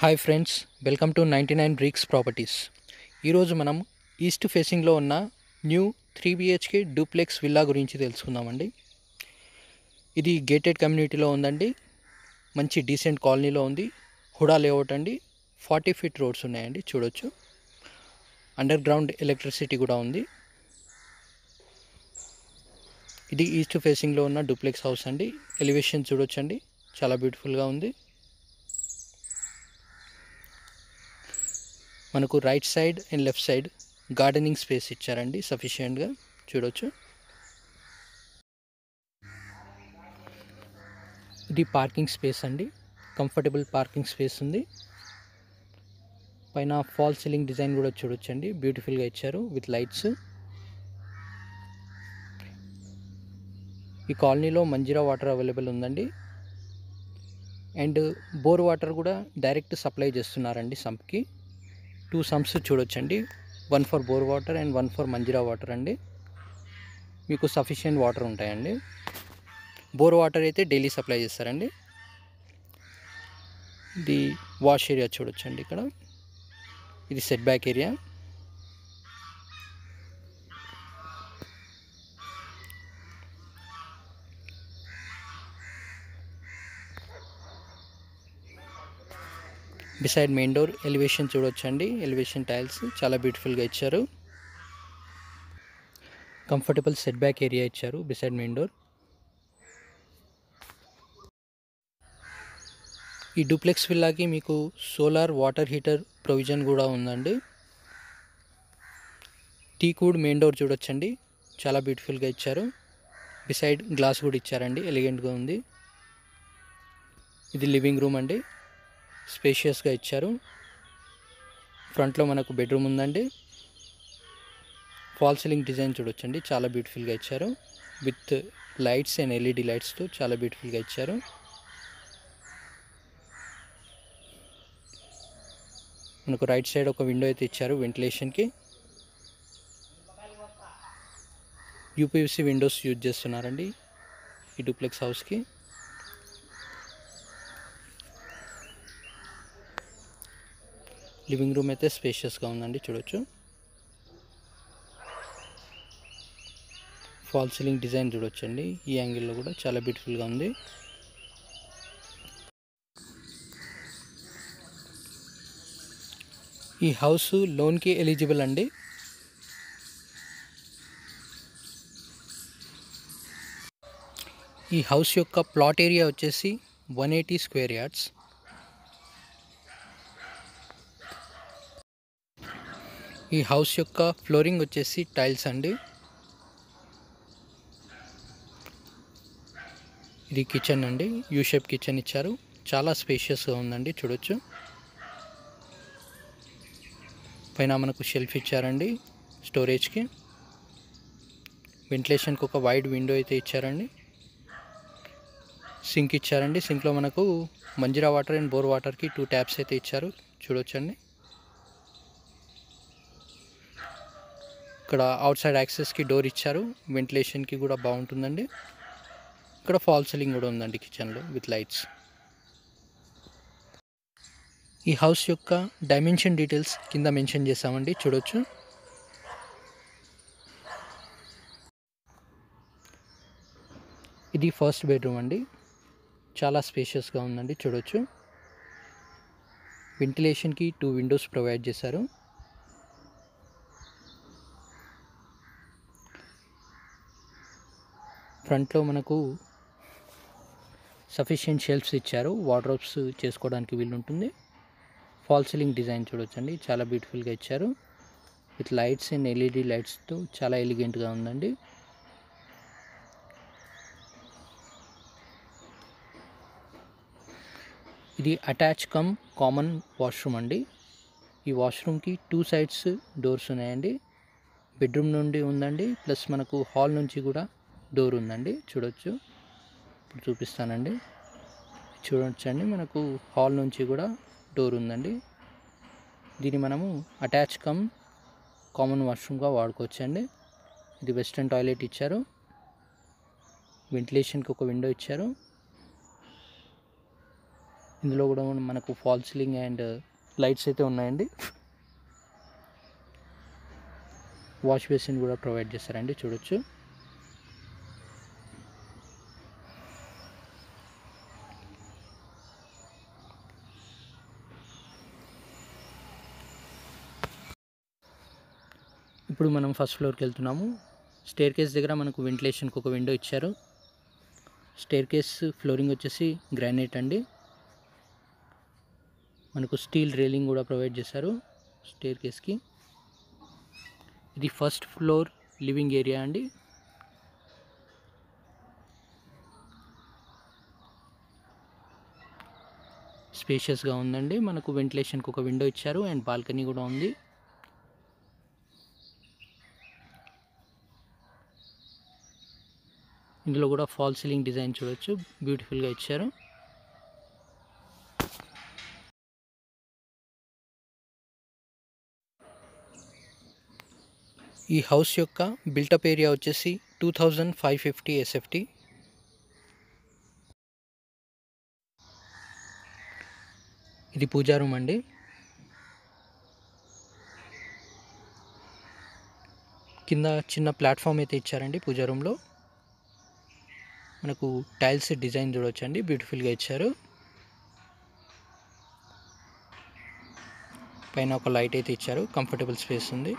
Hi friends, welcome to 99 bricks properties. ఈరోజు మనం east ఫేసింగ్లో ఉన్న న్యూ 3 BHK డూప్లెక్స్ విల్లా గురించి తెలుసుకుందామండి. ఇది గేటెడ్ కమ్యూనిటీలో ఉందండి. మంచి డీసెంట్ కాలనీలో ఉంది. హుడా లేఅవుట్ అండి. 40 ఫీట్ రోడ్స్ ఉన్నాయండి, చూడొచ్చు. అండర్ గ్రౌండ్ ఎలక్ట్రిసిటీ కూడా ఉంది. ఇది ఈస్ట్ ఫేసింగ్లో ఉన్న డూప్లెక్స్ హౌస్ అండి. ఎలివేషన్ చూడొచ్చండి, చాలా బ్యూటిఫుల్గా ఉంది. మనకు right side and left side gardening space ఇచ్చారండి, సఫిషియెంట్గా చూడొచ్చు. ఇది పార్కింగ్ స్పేస్ అండి, కంఫర్టబుల్ పార్కింగ్ స్పేస్ ఉంది. పైన ఫాల్ సీలింగ్ డిజైన్ కూడా చూడొచ్చండి, బ్యూటిఫుల్గా ఇచ్చారు విత్ లైట్స్. ఈ కాలనీలో మంజీరా వాటర్ అవైలబుల్ ఉందండి. అండ్ బోర్ వాటర్ కూడా డైరెక్ట్ సప్లై చేస్తున్నారండి సంప్కి. 2 సంప్స్ చూడొచ్చండి, 1 for bore water and 1 for Manjira water అండి. మీకు సఫిషియెంట్ వాటర్ ఉంటాయండి. బోర్ వాటర్ అయితే డైలీ సప్లై చేస్తారండి. ఇది వాష్ ఏరియా చూడొచ్చండి. ఇక్కడ ఇది set back area. Beside main door elevation చూడొచ్చండి. ఎలివేషన్ టైల్స్ చాలా బ్యూటిఫుల్గా ఇచ్చారు. కంఫర్టబుల్ సెట్ బ్యాక్ ఏరియా ఇచ్చారు బిసైడ్ మెయిన్ డోర్. ఈ డూప్లెక్స్ విల్లాకి మీకు సోలార్ వాటర్ హీటర్ ప్రొవిజన్ కూడా ఉందండి. టీకూడ్ మెయిన్ డోర్ చూడొచ్చండి, చాలా బ్యూటిఫుల్గా ఇచ్చారు. బిసైడ్ గ్లాస్ కూడా ఇచ్చారండి, ఎలిగెంట్గా ఉంది. ఇది లివింగ్ రూమ్ అండి, స్పేషియస్గా ఇచ్చారు. ఫ్రంట్లో మనకు బెడ్రూమ్ ఉందండి. ఫాల్ సీలింగ్ డిజైన్ చూడొచ్చండి, చాలా బ్యూటిఫుల్గా ఇచ్చారు విత్ లైట్స్ అండ్ ఎల్ఈడి లైట్స్తో చాలా బ్యూటిఫుల్గా ఇచ్చారు. మనకు రైట్ సైడ్ ఒక విండో అయితే ఇచ్చారు వెంటిలేషన్కి. యూపీవీసీ విండోస్ యూజ్ చేస్తున్నారండి ఈ డూప్లెక్స్ హౌస్కి. లివింగ్ రూమ్ అయితే స్పేషియస్గా ఉందండి, చూడొచ్చు. ఫాల్ సీలింగ్ డిజైన్ చూడొచ్చండి, ఈ యాంగిల్లో కూడా చాలా బ్యూటిఫుల్గా ఉంది. ఈ హౌస్ లోన్కి ఎలిజిబుల్ అండి. ఈ హౌస్ యొక్క ప్లాట్ ఏరియా వచ్చేసి 180 స్క్వేర్ యార్డ్స్. ఈ హౌస్ యొక్క ఫ్లోరింగ్ వచ్చేసి టైల్స్ అండి. ఇది కిచెన్ అండి, యూ షేప్ కిచెన్ ఇచ్చారు, చాలా స్పేషియస్గా ఉందండి, చూడొచ్చు. పైన మనకు షెల్ఫ్ ఇచ్చారండి స్టోరేజ్కి. వెంటిలేషన్కి ఒక వైడ్ విండో అయితే ఇచ్చారండి. సింక్ ఇచ్చారండి. సింక్లో మనకు మంజీరా వాటర్ అండ్ బోర్ వాటర్కి 2 ట్యాప్స్ అయితే ఇచ్చారు, చూడొచ్చండి. ఇక్కడ అవుట్ సైడ్ యాక్సెస్కి డోర్ ఇచ్చారు, వెంటిలేషన్కి కూడా బాగుంటుందండి. ఇక్కడ ఫాల్ సీలింగ్ కూడా ఉందండి కిచెన్లో విత్ లైట్స్. ఈ హౌస్ యొక్క డైమెన్షన్ డీటెయిల్స్ కింద మెన్షన్ చేసామండి, చూడొచ్చు. ఇది ఫస్ట్ బెడ్రూమ్ అండి, చాలా స్పేషియస్గా ఉందండి, చూడొచ్చు. వెంటిలేషన్కి 2 విండోస్ ప్రొవైడ్ చేశారు. ఫ్రంట్లో మనకు సఫిషియెంట్ షెల్ఫ్స్ ఇచ్చారు, వార్డ్రోబ్స్ చేసుకోవడానికి వీలు ఉంటుంది. ఫాల్ సీలింగ్ డిజైన్ చూడొచ్చండి, చాలా బ్యూటిఫుల్గా ఇచ్చారు విత్ లైట్స్ అండ్ ఎల్ఈడి లైట్స్తో చాలా ఎలిగెంట్గా ఉందండి. ఇది అటాచ్ కమ్ కామన్ వాష్రూమ్ అండి. ఈ వాష్రూమ్కి 2 సైడ్స్ డోర్స్ ఉన్నాయండి. బెడ్రూమ్ నుండి ఉందండి, ప్లస్ మనకు హాల్ నుంచి కూడా డోర్ ఉందండి, చూడొచ్చు. ఇప్పుడు చూపిస్తానండి, చూడొచ్చండి. మనకు హాల్ నుంచి కూడా డోర్ ఉందండి. దీన్ని మనము అటాచ్ కమ్ కామన్ వాష్రూమ్గా వాడుకోవచ్చండి. ఇది వెస్ట్రన్ టాయిలెట్ ఇచ్చారు, వెంటిలేషన్కి ఒక విండో ఇచ్చారు. ఇందులో కూడా మనకు ఫాల్ సీలింగ్ అండ్ లైట్స్ అయితే ఉన్నాయండి. వాష్ బేసిన్ కూడా ప్రొవైడ్ చేస్తారండి, చూడొచ్చు. ఇప్పుడు మనం ఫస్ట్ ఫ్లోర్కి వెళ్తున్నాము. స్టేర్ కేస్ దగ్గర మనకు వెంటిలేషన్కి ఒక విండో ఇచ్చారు. స్టేర్ కేస్ ఫ్లోరింగ్ వచ్చేసి గ్రానైట్ అండి. మనకు స్టీల్ రైలింగ్ కూడా ప్రొవైడ్ చేశారు స్టేర్ కేస్కి. ఇది ఫస్ట్ ఫ్లోర్ లివింగ్ ఏరియా అండి. స్పేషియస్గా ఉందండి. మనకు వెంటిలేషన్కి ఒక విండో ఇచ్చారు అండ్ బాల్కనీ కూడా ఉంది. ఇందులో కూడా ఫాల్ సీలింగ్ డిజైన్ చూడొచ్చు, బ్యూటిఫుల్గా ఇచ్చారు. ఈ హౌస్ యొక్క బిల్టప్ ఏరియా వచ్చేసి 2550 SFT. ఇది పూజా రూమ్ అండి. కింద చిన్న ప్లాట్ఫామ్ అయితే ఇచ్చారండి పూజా రూమ్లో. మనకు టైల్స్ డిజైన్ చూడొచ్చండి, బ్యూటిఫుల్గా ఇచ్చారు. పైన ఒక లైట్ అయితే ఇచ్చారు, కంఫర్టబుల్ స్పేస్ ఉంది.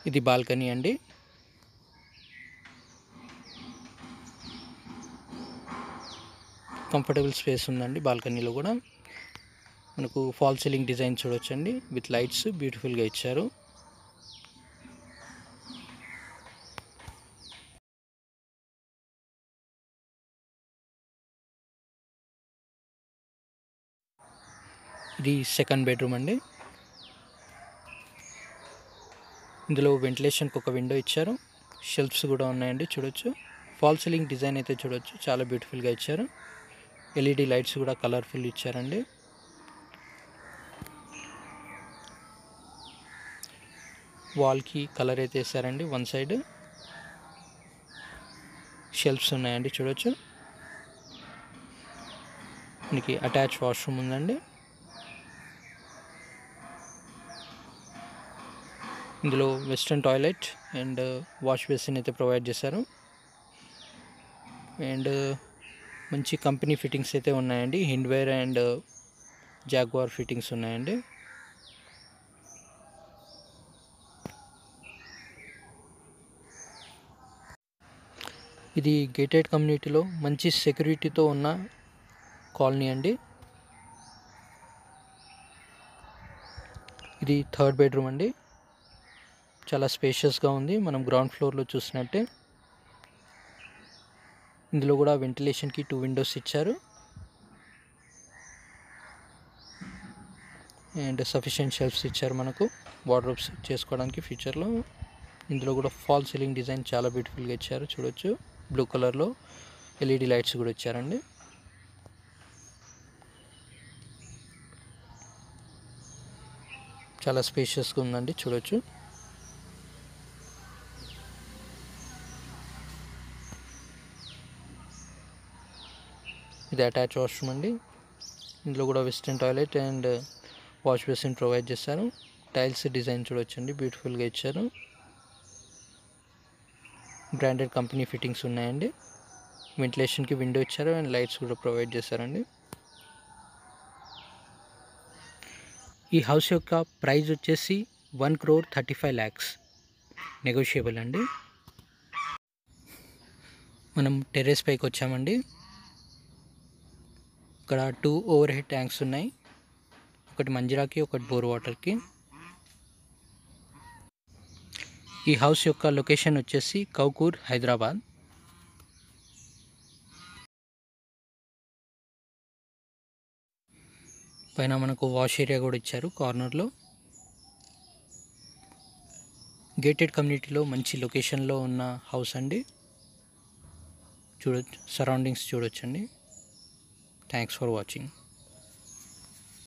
ఇది బాల్కనీ అండి. కంఫర్టబుల్ స్పేస్ ఉందండి బాల్కనీలో కూడా. మనకు ఫాల్ సీలింగ్ డిజైన్ చూడొచ్చండి, విత్ లైట్స్ బ్యూటిఫుల్గా ఇచ్చారు. ఇది సెకండ్ బెడ్రూమ్ అండి. ఇందులో వెంటిలేషన్కి ఒక విండో ఇచ్చారు. షెల్ఫ్స్ కూడా ఉన్నాయండి, చూడొచ్చు. ఫాల్ సీలింగ్ డిజైన్ అయితే చూడొచ్చు, చాలా బ్యూటిఫుల్గా ఇచ్చారు. LED లైట్స్ కూడా కలర్ఫుల్ ఇచ్చారండి. వాల్కి కలర్ అయితే వేసారండి. వన్ సైడ్ షెల్ఫ్స్ ఉన్నాయండి, చూడొచ్చు. మనకి అటాచ్ వాష్రూమ్ ఉందండి. ఇందులో western toilet and wash basin అయితే ప్రొవైడ్ చేశారు. అండ్ మంచి కంపెనీ ఫిట్టింగ్స్ అయితే ఉన్నాయండి. హిండ్వేర్ అండ్ జాగ్వార్ ఫిట్టింగ్స్ ఉన్నాయండి. ఇది గేటెడ్ కమ్యూనిటీలో మంచి సెక్యూరిటీతో ఉన్న కాలనీ అండి. ఇది థర్డ్ బెడ్రూమ్ అండి. చాలా స్పేషియస్గా ఉంది, మనం గ్రౌండ్ ఫ్లోర్లో చూసినట్టే. ఇందులో కూడా వెంటిలేషన్కి 2 విండోస్ ఇచ్చారు అండ్ సఫిషియెంట్ షెల్ఫ్స్ ఇచ్చారు మనకు వార్డ్రోబ్స్ చేసుకోవడానికి ఫ్యూచర్లో. ఇందులో కూడా ఫాల్ సీలింగ్ డిజైన్ చాలా బ్యూటిఫుల్గా ఇచ్చారు, చూడొచ్చు. బ్లూ కలర్లో LED లైట్స్ కూడా ఇచ్చారండి. చాలా స్పేషియస్గా ఉందండి, చూడొచ్చు. ఇది అటాచ్ వాష్రూమ్ అండి. ఇందులో కూడా western toilet and wash basin provide చేశారు. టైల్స్ డిజైన్ చూడొచ్చండి, బ్యూటిఫుల్గా ఇచ్చారు. బ్రాండెడ్ కంపెనీ ఫిట్టింగ్స్ ఉన్నాయండి. వెంటిలేషన్కి విండో ఇచ్చారు అండ్ లైట్స్ కూడా ప్రొవైడ్ చేశారండి. ఈ హౌస్ యొక్క ప్రైస్ వచ్చేసి 1,35,00,000 నెగోషియబుల్ అండి. మనం టెర్రస్ పైకి వచ్చామండి. ఇక్కడ 2 ఓవర్ హెడ్ ట్యాంక్స్ ఉన్నాయి, ఒకటి మంజిరాకి, ఒకటి బోర్ వాటర్కి. ఈ హౌస్ యొక్క లొకేషన్ వచ్చేసి కౌకూర్, హైదరాబాద్. పైన మనకు వాష్ ఏరియా కూడా ఇచ్చారు కార్నర్లో. గేటెడ్ కమ్యూనిటీలో మంచి లొకేషన్లో ఉన్న హౌస్ అండి. సరౌండింగ్స్ చూడొచ్చండి. Thanks for watching.